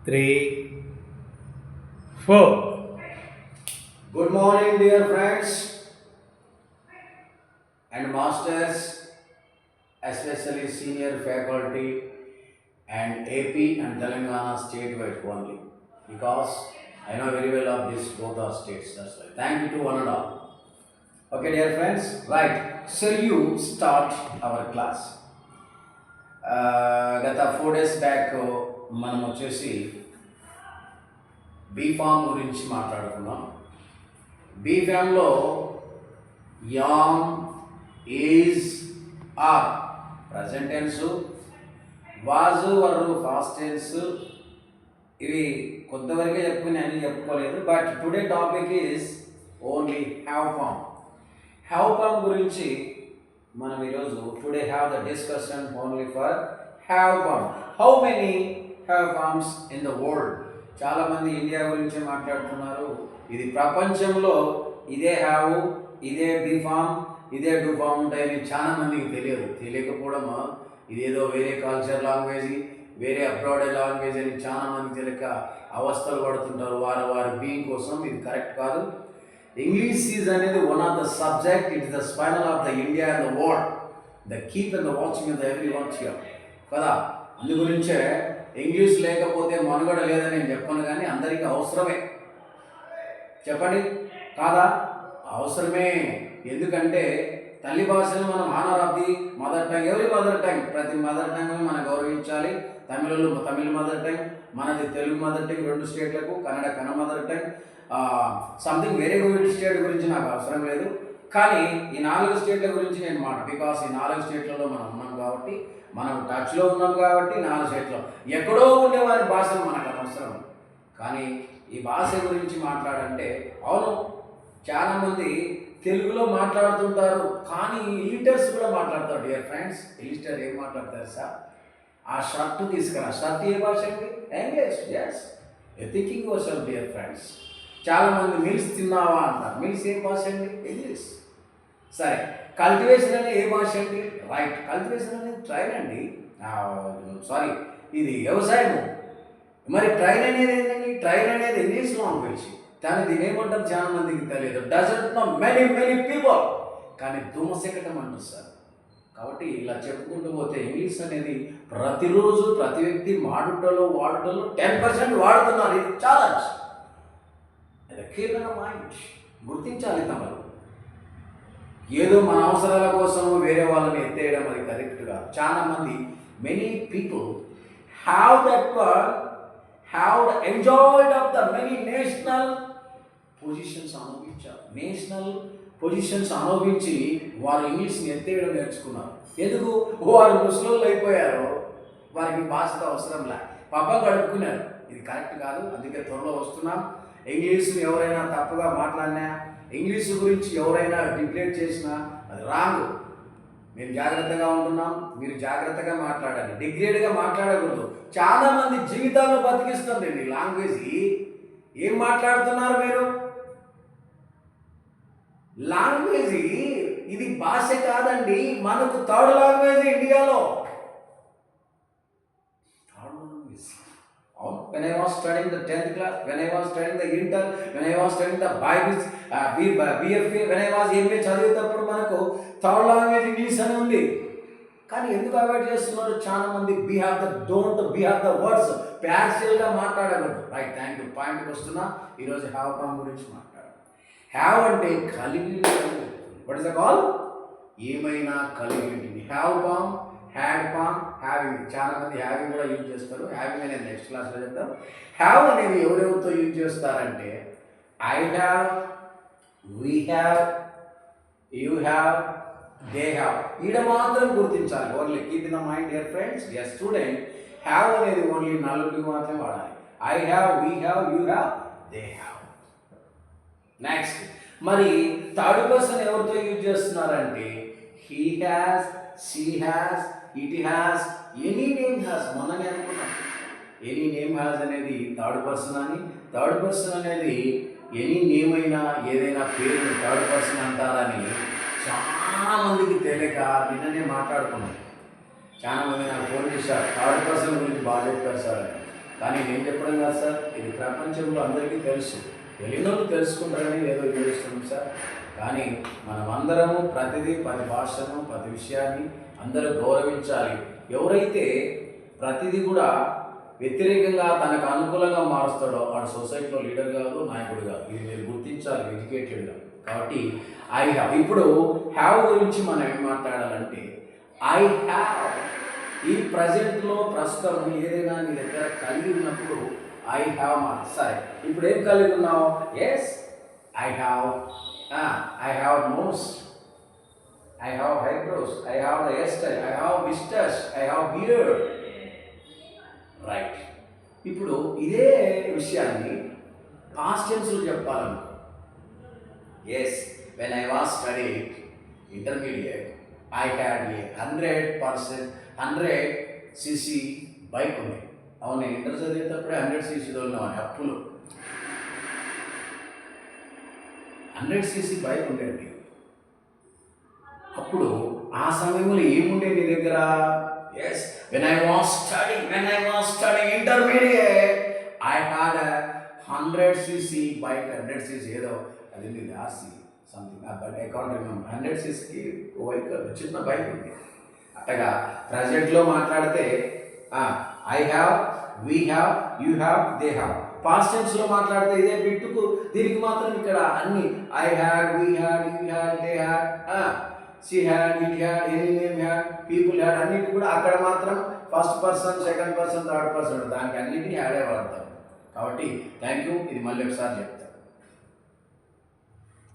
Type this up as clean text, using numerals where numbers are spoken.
3, 4. Good morning, dear friends and masters, especially senior faculty and AP and Telangana statewide only, because I know very well of this both are states. That's why. Thank you to one and all. Okay, dear friends, right. So you start our class. గత 4 days back మనం వచ్చేసి be form గురించి మాట్లాడుకున్నాం. బీఫామ్లో am, is, are present tense, was were past tense, ఇవి కొంతవరకే చెప్పుకుని అన్నీ చెప్పుకోలేదు. But today topic is only have form. Have form గురించి మనం ఈరోజు today have the discussion only for have form. How many have forms in the world? చాలామంది India గురించి మాట్లాడుతున్నారు. ఇది ప్రపంచంలో ఇదే హ్యావ్, ఇదే బీ ఫామ్, ఇదే డూ ఫామ్ ఉంటాయని చాలామందికి తెలియదు. తెలియకపోవడం ఇదేదో వేరే కల్చర్ లాంగ్వేజ్, వేరే అబ్రాడ్ లాంగ్వేజ్ అని చాలామంది తెలియక అవస్థలు పడుతుంటారు వారి బీయింగ్ కోసం. ఇది కరెక్ట్ కాదు. ఇంగ్లీష్ ఈజ్ అనేది one of the subject. It is the spinal of the India and the world, the keep and the watching and the every watch కదా. అందు గురించే ఇంగ్లీష్ లేకపోతే మనుగడ లేదని నేను చెప్పను, కానీ అందరికీ అవసరమే. చెప్పండి కాదా? అవసరమే. ఎందుకంటే తల్లి భాషను మనం honour of the mother tongue, ఎవరి మదర్ టంగ్, ప్రతి మదర్ టంగ్ని మనం గౌరవించాలి. తమిళ మదర్ టంగ్, మనది తెలుగు మదర్ టంగ్, 2 స్టేట్లకు, కన్నడ మదర్ టంగ్. సంథింగ్ వేరే స్టేట్ గురించి నాకు అవసరం లేదు, కానీ ఈ 4 స్టేట్ల గురించి నేను బికాస్ ఈ 4 స్టేట్లలో మనం ఉన్నాం కాబట్టి, మనం టచ్లో ఉన్నాం కాబట్టి 4 స్టేట్లో ఎక్కడో ఉండేవారి భాషలు మనకు అవసరం. కానీ ఈ భాష గురించి మాట్లాడంటే అవును, చాలామంది తెలుగులో మాట్లాడుతుంటారు, కానీ ఇలిటర్స్ కూడా మాట్లాడతారు. డియర్ ఫ్రెండ్స్, ఇలిటర్ ఏం మాట్లాడతారు సార్? ఆ షర్ట్ తీసుకురా. షర్ట్ ఏ భాష అండి? English. Yes, thinking yourself dear friends. చాలామంది మిల్స్ తిన్నావా అంటారు. మిల్స్ ఏ భాష అండి? ఇంగ్లీష్. సరే, కల్టివేషన్ అనేది ఏ భాష అండి? రైట్, కల్టివేషన్ అనేది ట్రైన్ అండి. సారీ, ఇది వ్యవసాయము. మరి ట్రైన్ అనేది ఏంటండి? ట్రైన్ అనేది ఇంగ్లీష్ లాంగ్వేజ్, కానీ దీని ఏమంటారు చాలా మందికి తెలియదు. Doesn't know many people. కానీ ధూమశకటం అంటారు సార్. కాబట్టి ఇలా చెప్పుకుంటూ పోతే ఇంగ్లీష్ అనేది ప్రతిరోజు ప్రతి వ్యక్తి వాడుటలో 10% వాడుతున్నారు. ఇది ఛాలెంజ్. కీప్ ఇన్ మైండ్, గుర్తించాలి. తమరు ఏదో మన అవసరాల కోసం వేరే వాళ్ళని ఎత్తేయడం అది కరెక్ట్ కాదు. చాలామంది many people have that word, have enjoyed of the many national positions అనుభవించారు. నేషనల్ పొజిషన్స్ అనుభవించి వారు ఇంగ్లీష్ని ఎత్తేయడం నేర్చుకున్నారు. ఎందుకు? వారు ముసలోళ్ళు అయిపోయారు, వారికి భాషతో అవసరం లే, పబ్బం గడుపుకున్నారు. ఇది కరెక్ట్ కాదు. అందుకే త్వరలో వస్తున్నాం. ఇంగ్లీష్ని ఎవరైనా తప్పుగా మాట్లాడినా, ఇంగ్లీష్ గురించి ఎవరైనా డిక్లేర్ చేసినా అది రాంగ్. మేము జాగ్రత్తగా ఉంటున్నాం, మీరు జాగ్రత్తగా మాట్లాడాలి. డిగ్రేడ్గా మాట్లాడకూడదు. చాలామంది జీవితాలను బతికిస్తుంది ఈ లాంగ్వేజ్. ఏం మాట్లాడుతున్నారు మీరు? లాంగ్వేజ్ ఇది భాష కాదండి. మనకు థర్డ్ లాంగ్వేజ్ ఇండియాలో. When I was studying the 10th class, when I was studying the inter, when I was studying the Bibles, BFA, when I was MA చదివేటప్పుడు మనకు థర్డ్ లాంగ్వేజ్ ఇంగ్లీష్ అని ఉంది. కానీ ఎందుకు అవాయిడ్ చేస్తున్నారు చాలా మంది? బీ హ్యావ్ ద వర్డ్స్, ప్యార్షియల్గా మాట్లాడకూడదు. Right, thank you. పాయింట్కి వస్తున్నా. ఈరోజు హ్యావ్ ఫామ్ గురించి మాట్లాడాలి. హ్యావ్ అంటే కలిగి. What is the call? ఏమైనా కలిగి ఉంటుంది. Have form, had form, having. చాలామంది హ్యావింగ్ కూడా యూజ్ చేస్తారు. హ్యావింగ్ అనేది నెక్స్ట్ క్లాస్లో చెప్తాం. హ్యావ్ అనేది ఎవరెవరితో యూజ్ చేస్తారంటే I have, we have, you have, they have. ఈడ మాత్రం గుర్తించాలి. Only keep in the mind dear friends. Yes student, have అనేది ఓన్లీ నలుగురికి మాత్రమే వాడాలి. I have, we have, you have, they have. Next, మరి థర్డ్ పర్సన్ ఎవరితో యూజ్ చేస్తున్నారంటే he has, she has, it has, any name has. మొన్ననే అనుకున్నాం, any name has అనేది థర్డ్ పర్సన్ అని. థర్డ్ పర్సన్ అనేది ఎనీ నేమ్ అయినా ఏదైనా పేరు థర్డ్ పర్సన్ అంటారని చాలామందికి తెలియక నిన్ననే మాట్లాడుకున్నాం. చాలామంది నాకు ఫోన్ చేశారు, థర్డ్ పర్సన్ గురించి బాగా చెప్పారు సార్. కానీ నేను చెప్పడం కాదు సార్, ఇది ప్రపంచంలో అందరికీ తెలుసు. తెలియని వాళ్ళు తెలుసుకుంటారని ఏదో తెలుస్తున్నాం సార్. కానీ మనమందరము ప్రతిదీ, ప్రతి భాషను, ప్రతి విషయాన్ని అందరూ గౌరవించాలి. ఎవరైతే ప్రతిదీ కూడా వ్యతిరేకంగా తనకు అనుకూలంగా మారుస్తాడో వాడు సొసైటీలో లీడర్ కాదు, నాయకుడు కాదు. ఇది మీరు గుర్తించాలి ఎడ్యుకేటెడ్గా. కాబట్టి ఐ హ్యావ్, ఇప్పుడు హ్యావ్ గురించి మనం ఏం మాట్లాడాలంటే ఐ హ్యావ్. ఈ ప్రజెంట్లో ప్రస్తుతం ఏదైనా నీ దగ్గర కలిగి ఉన్నప్పుడు ఐ హ్యావ్ సరే, ఇప్పుడు ఏం కలిగి ఉన్నావు? Yes, I have nose, I have eyebrows, I have the hair style, I have whiskers, I have beard. Right. ఇప్పుడు ఇదే విషయాన్ని పాస్ట్ టెన్స్లో చెప్పాలనుకో. Yes, when I was studied intermediate I had a 100cc bike ఉంది. అవును, నేను inter చదివేటప్పుడే 100cc ఉన్నామని అప్పులు. 100cc బైక్ ఉండేది. అప్పుడు ఆ సమయంలో ఏముండే నీ దగ్గర? Yes, when I was studying intermediate, I had a 100cc bike. 100cc ఏదో అది ఉంది, RC something, but I can't remember. 100cc vehicle, చిన్న బైక్ ఉంది. అట్టగా ప్రజెంట్లో మాట్లాడితే I have, we have, you have, they have. Past టెన్స్లో మాట్లాడితే ఇదే బిట్టుకు దీనికి మాత్రం ఇక్కడ అన్ని I had, we had, you had, they had, she had, it had, any name had, people had, అన్నిటి కూడా అక్కడ మాత్రం first person, second person, third person, దానికి అన్నిటికీ యాడే వాడతారు. కాబట్టి థ్యాంక్ యూ. ఇది మళ్ళీ ఒకసారి చెప్పు.